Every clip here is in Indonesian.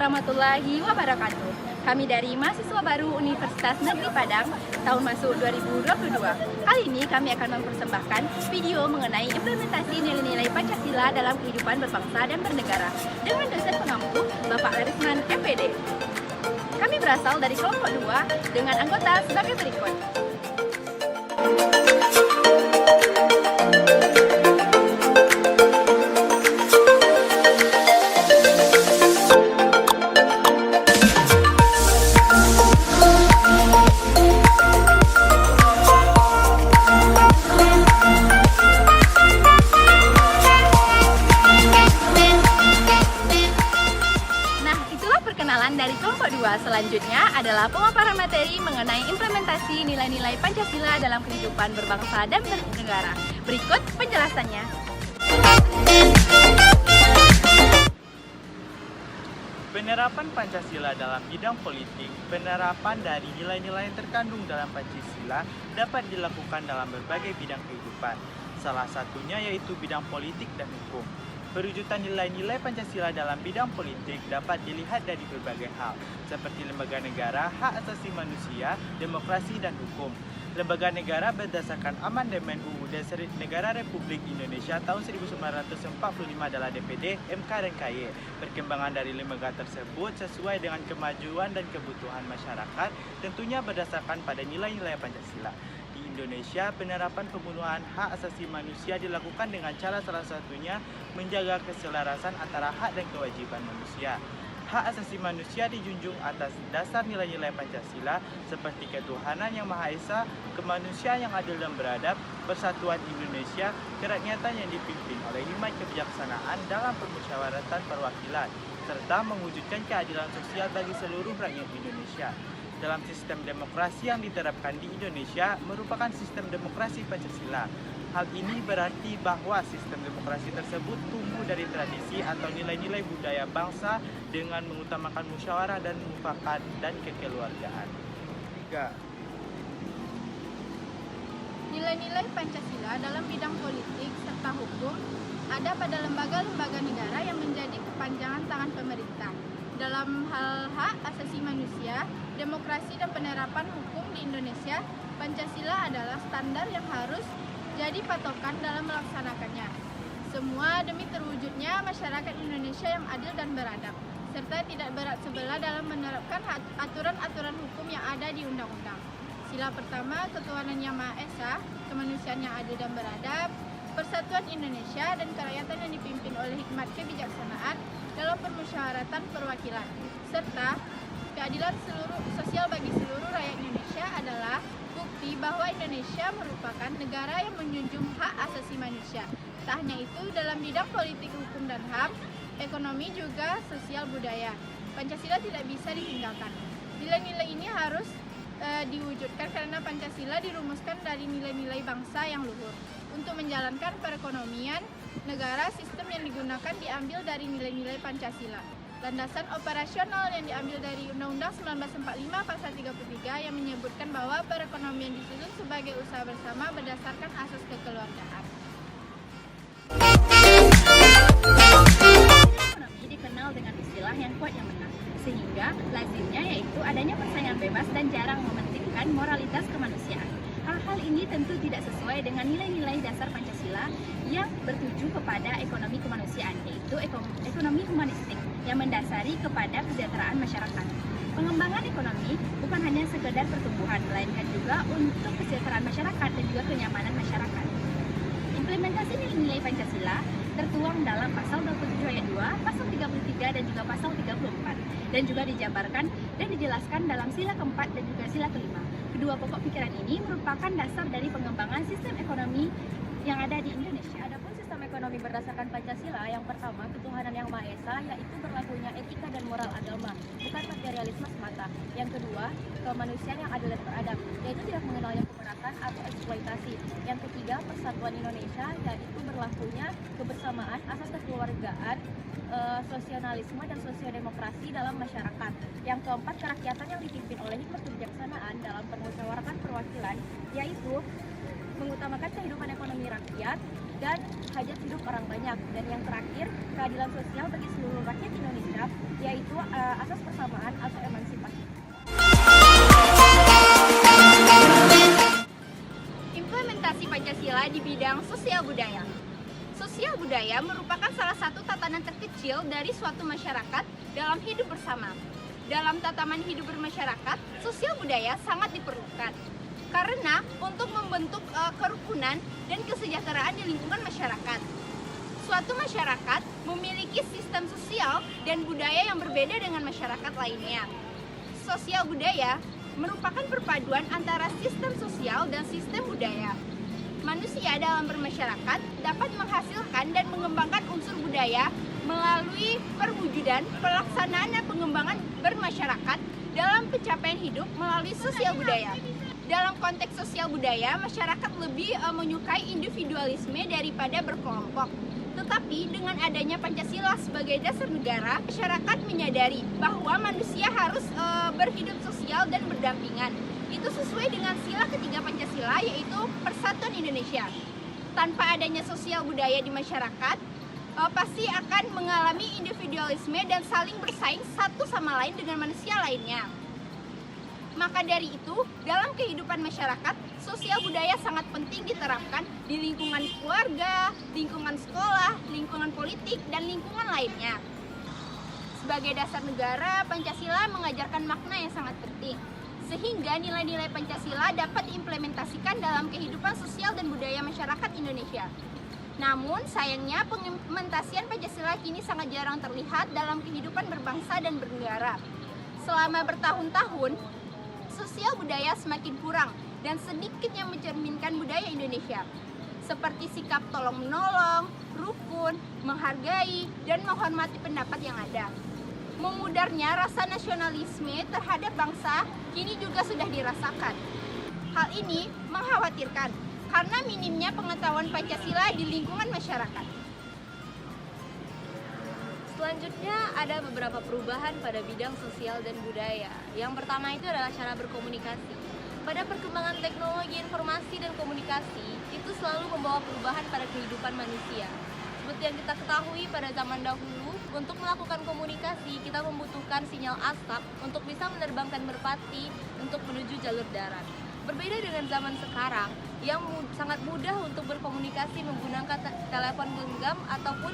warahmatullahi wabarakatuh. Kami dari mahasiswa baru Universitas Negeri Padang, tahun masuk 2022. Kali ini kami akan mempersembahkan video mengenai implementasi nilai-nilai Pancasila dalam kehidupan berbangsa dan bernegara dengan dosen pengampu Bapak Larisman MPD. Kami berasal dari kelompok 2 dengan anggota sebagai berikut. Dari kelompok 2 selanjutnya adalah pemaparan materi mengenai implementasi nilai-nilai Pancasila dalam kehidupan berbangsa dan bernegara. Berikut penjelasannya. Penerapan Pancasila dalam bidang politik, penerapan dari nilai-nilai yang terkandung dalam Pancasila dapat dilakukan dalam berbagai bidang kehidupan. Salah satunya yaitu bidang politik dan hukum. Perwujudan nilai-nilai Pancasila dalam bidang politik dapat dilihat dari berbagai hal, seperti lembaga negara, hak asasi manusia, demokrasi, dan hukum. Lembaga negara berdasarkan Amandemen UUD Negara Republik Indonesia tahun 1945 adalah DPD, MK, dan KY. Perkembangan dari lembaga tersebut sesuai dengan kemajuan dan kebutuhan masyarakat, tentunya berdasarkan pada nilai-nilai Pancasila. Di Indonesia, penerapan pemenuhan hak asasi manusia dilakukan dengan cara salah satunya menjaga keselarasan antara hak dan kewajiban manusia. Hak asasi manusia dijunjung atas dasar nilai-nilai Pancasila seperti ketuhanan yang Maha Esa, kemanusiaan yang adil dan beradab, persatuan Indonesia, kerakyatan yang dipimpin oleh hikmat kebijaksanaan dalam permusyawaratan perwakilan, serta mewujudkan keadilan sosial bagi seluruh rakyat Indonesia. Dalam sistem demokrasi yang diterapkan di Indonesia merupakan sistem demokrasi Pancasila. Hal ini berarti bahwa sistem demokrasi tersebut tumbuh dari tradisi atau nilai-nilai budaya bangsa dengan mengutamakan musyawarah dan mufakat dan kekeluargaan. 3. Nilai-nilai Pancasila dalam bidang politik serta hukum ada pada lembaga-lembaga negara yang menjadi kepanjangan tangan pemerintah. Dalam hal hak asasi manusia, demokrasi dan penerapan hukum di Indonesia, Pancasila adalah standar yang harus jadi patokan dalam melaksanakannya. Semua demi terwujudnya masyarakat Indonesia yang adil dan beradab, serta tidak berat sebelah dalam menerapkan aturan-aturan hukum yang ada di undang-undang. Sila pertama, ketuhanan yang Maha Esa, kemanusiaan yang adil dan beradab, persatuan Indonesia, dan kerakyatan yang dipimpin oleh hikmat kebijaksanaan dalam permusyawaratan perwakilan, serta keadilan sosial bagi seluruh rakyat Indonesia adalah bukti bahwa Indonesia merupakan negara yang menjunjung hak asasi manusia. Tak hanya itu, dalam bidang politik, hukum, dan HAM, ekonomi juga sosial budaya, Pancasila tidak bisa ditinggalkan. Nilai-nilai ini harus diwujudkan karena Pancasila dirumuskan dari nilai-nilai bangsa yang luhur. Untuk menjalankan perekonomian negara, sistem yang digunakan diambil dari nilai-nilai Pancasila. Landasan operasional yang diambil dari Undang-Undang 1945 Pasal 33 yang menyebutkan bahwa perekonomian disusun sebagai usaha bersama berdasarkan asas kekeluargaan. Ekonomi dikenal dengan istilah yang kuat yang menang, sehingga lazimnya yaitu adanya persaingan bebas dan jarang mementingkan moralitas kemanusiaan. Hal-hal ini tentu tidak sesuai dengan nilai-nilai dasar Pancasila yang bertuju kepada ekonomi kemanusiaan, yaitu ekonomi humanistik yang mendasari kepada kesejahteraan masyarakat. Pengembangan ekonomi bukan hanya sekedar pertumbuhan, melainkan juga untuk kesejahteraan masyarakat dan juga kenyamanan masyarakat. Implementasi nilai-nilai Pancasila tertuang dalam pasal 27 ayat 2, pasal 33 dan juga pasal 34, dan juga dijabarkan dan dijelaskan dalam sila keempat dan juga sila kelima. Kedua pokok pikiran ini merupakan dasar dari pengembangan sistem ekonomi yang ada di Indonesia. Adapun sistem ekonomi berdasarkan Pancasila, yang pertama, ketuhanan yang Maha Esa, yaitu berlakunya etika dan moral agama, bukan materialisme semata. Yang kedua, kemanusiaan yang adil dan beradab, yaitu tidak mengenal yang pemerasan atau eksploitasi. Yang ketiga, persatuan Indonesia, yaitu berlakunya kebersamaan, asas kekeluargaan, sosionalisme dan sosiodemokrasi dalam masyarakat. Yang keempat, kerakyatan yang dipimpin oleh hikmat kebijaksanaan dalam permusyawaratan perwakilan, yaitu mengutamakan kehidupan ekonomi rakyat, dan hajat hidup orang banyak. Dan yang terakhir, keadilan sosial bagi seluruh rakyat Indonesia, yaitu asas persamaan atau emansipasi. Implementasi Pancasila di bidang sosial budaya. Sosial budaya merupakan salah satu tatanan terkecil dari suatu masyarakat dalam hidup bersama. Dalam tatanan hidup bermasyarakat, sosial budaya sangat diperlukan karena untuk membentuk kerukunan dan kesejahteraan di lingkungan masyarakat. Suatu masyarakat memiliki sistem sosial dan budaya yang berbeda dengan masyarakat lainnya. Sosial budaya merupakan perpaduan antara sistem sosial dan sistem budaya. Manusia dalam bermasyarakat dapat menghasilkan dan mengembangkan unsur budaya melalui perwujudan, pelaksanaan dan pengembangan bermasyarakat dalam pencapaian hidup melalui sosial budaya. Dalam konteks sosial budaya, masyarakat lebih menyukai individualisme daripada berkelompok. Tetapi dengan adanya Pancasila sebagai dasar negara, masyarakat menyadari bahwa manusia harus berhidup sosial dan berdampingan. Itu sesuai dengan sila ketiga Pancasila, yaitu Persatuan Indonesia. Tanpa adanya sosial budaya di masyarakat, pasti akan mengalami individualisme dan saling bersaing satu sama lain dengan manusia lainnya. Maka dari itu, dalam kehidupan masyarakat, sosial budaya sangat penting diterapkan di lingkungan keluarga, lingkungan sekolah, lingkungan politik, dan lingkungan lainnya. Sebagai dasar negara, Pancasila mengajarkan makna yang sangat penting, sehingga nilai-nilai Pancasila dapat diimplementasikan dalam kehidupan sosial dan budaya masyarakat Indonesia. Namun, sayangnya pengimplementasian Pancasila kini sangat jarang terlihat dalam kehidupan berbangsa dan bernegara. Selama bertahun-tahun, sosial budaya semakin kurang dan sedikit yang mencerminkan budaya Indonesia, seperti sikap tolong-menolong, rukun, menghargai, dan menghormati pendapat yang ada. Memudarnya rasa nasionalisme terhadap bangsa kini juga sudah dirasakan. Hal ini mengkhawatirkan karena minimnya pengetahuan Pancasila di lingkungan masyarakat. Selanjutnya ada beberapa perubahan pada bidang sosial dan budaya. Yang pertama itu adalah cara berkomunikasi. Pada perkembangan teknologi informasi dan komunikasi, itu selalu membawa perubahan pada kehidupan manusia. Seperti yang kita ketahui pada zaman dahulu, untuk melakukan komunikasi kita membutuhkan sinyal asap untuk bisa menerbangkan merpati untuk menuju jalur darat. Berbeda dengan zaman sekarang yang sangat mudah untuk berkomunikasi menggunakan telepon genggam ataupun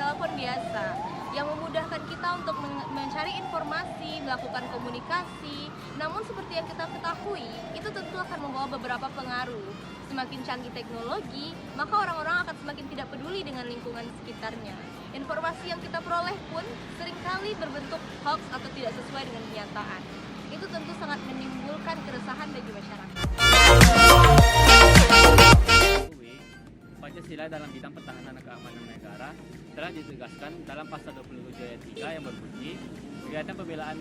telepon biasa yang memudahkan kita untuk mencari informasi, melakukan komunikasi. Namun seperti yang kita ketahui, itu tentu akan membawa beberapa pengaruh. Semakin canggih teknologi, maka orang-orang akan semakin tidak peduli dengan lingkungan sekitarnya. Informasi yang kita peroleh pun seringkali berbentuk hoax atau tidak sesuai dengan kenyataan. Itu tentu sangat menimbulkan keresahan bagi masyarakat. Pancasila dalam bidang pertahanan dan keamanan negara telah ditegaskan dalam pasal 27 ayat 3 yang berbunyi kegiatan pembelaan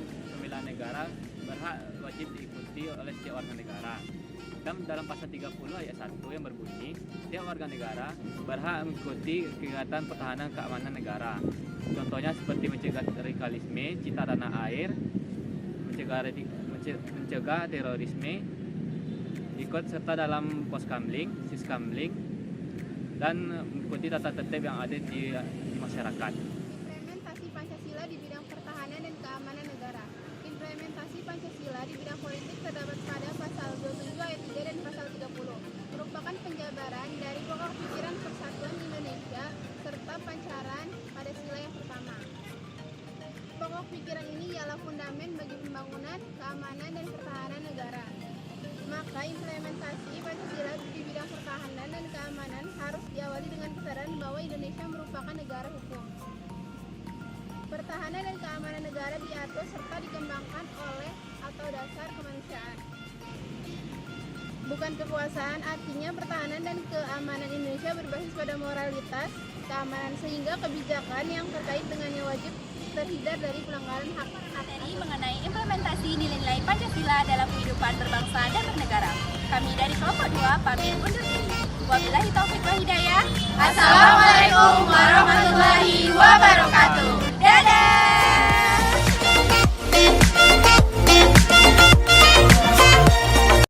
negara berhak wajib diikuti oleh setiap warga negara. Dan dalam pasal 30 ayat 1 yang berbunyi setiap warga negara berhak mengikuti kegiatan pertahanan keamanan negara. Contohnya seperti mencegah radikalisme, cinta tanah air, mencegah terorisme, ikut serta dalam poskamling, siskamling, dan mengikuti tata tertib yang ada di masyarakat. Implementasi Pancasila di bidang pertahanan dan keamanan negara. Implementasi Pancasila di bidang politik terdapat pada pasal 27 ayat 3 dan pasal 30, merupakan penjabaran dari pokok pikiran persatuan Indonesia serta pancaran pada sila yang pertama. Pokok pikiran ini ialah fundamen bagi pembangunan, keamanan, dan pertahanan negara. Maka implementasi Pancasila di bidang pertahanan dan keamanan harus diawali dengan kesadaran bahwa Indonesia merupakan negara hukum. Pertahanan dan keamanan negara diatur serta dikembangkan oleh atau dasar kemanusiaan. Bukan kekuasaan, artinya pertahanan dan keamanan Indonesia berbasis pada moralitas, keamanan, sehingga kebijakan yang terkait dengannya wajib terhindar dari pelanggaran hak. Materi mengenai implementasi nilai-nilai Pancasila dalam kehidupan berbangsa dan bernegara. Kami dari kelompok 2 pamit undur diri. Wabillahi taufiq wal hidayah. Assalamualaikum warahmatullahi wabarakatuh.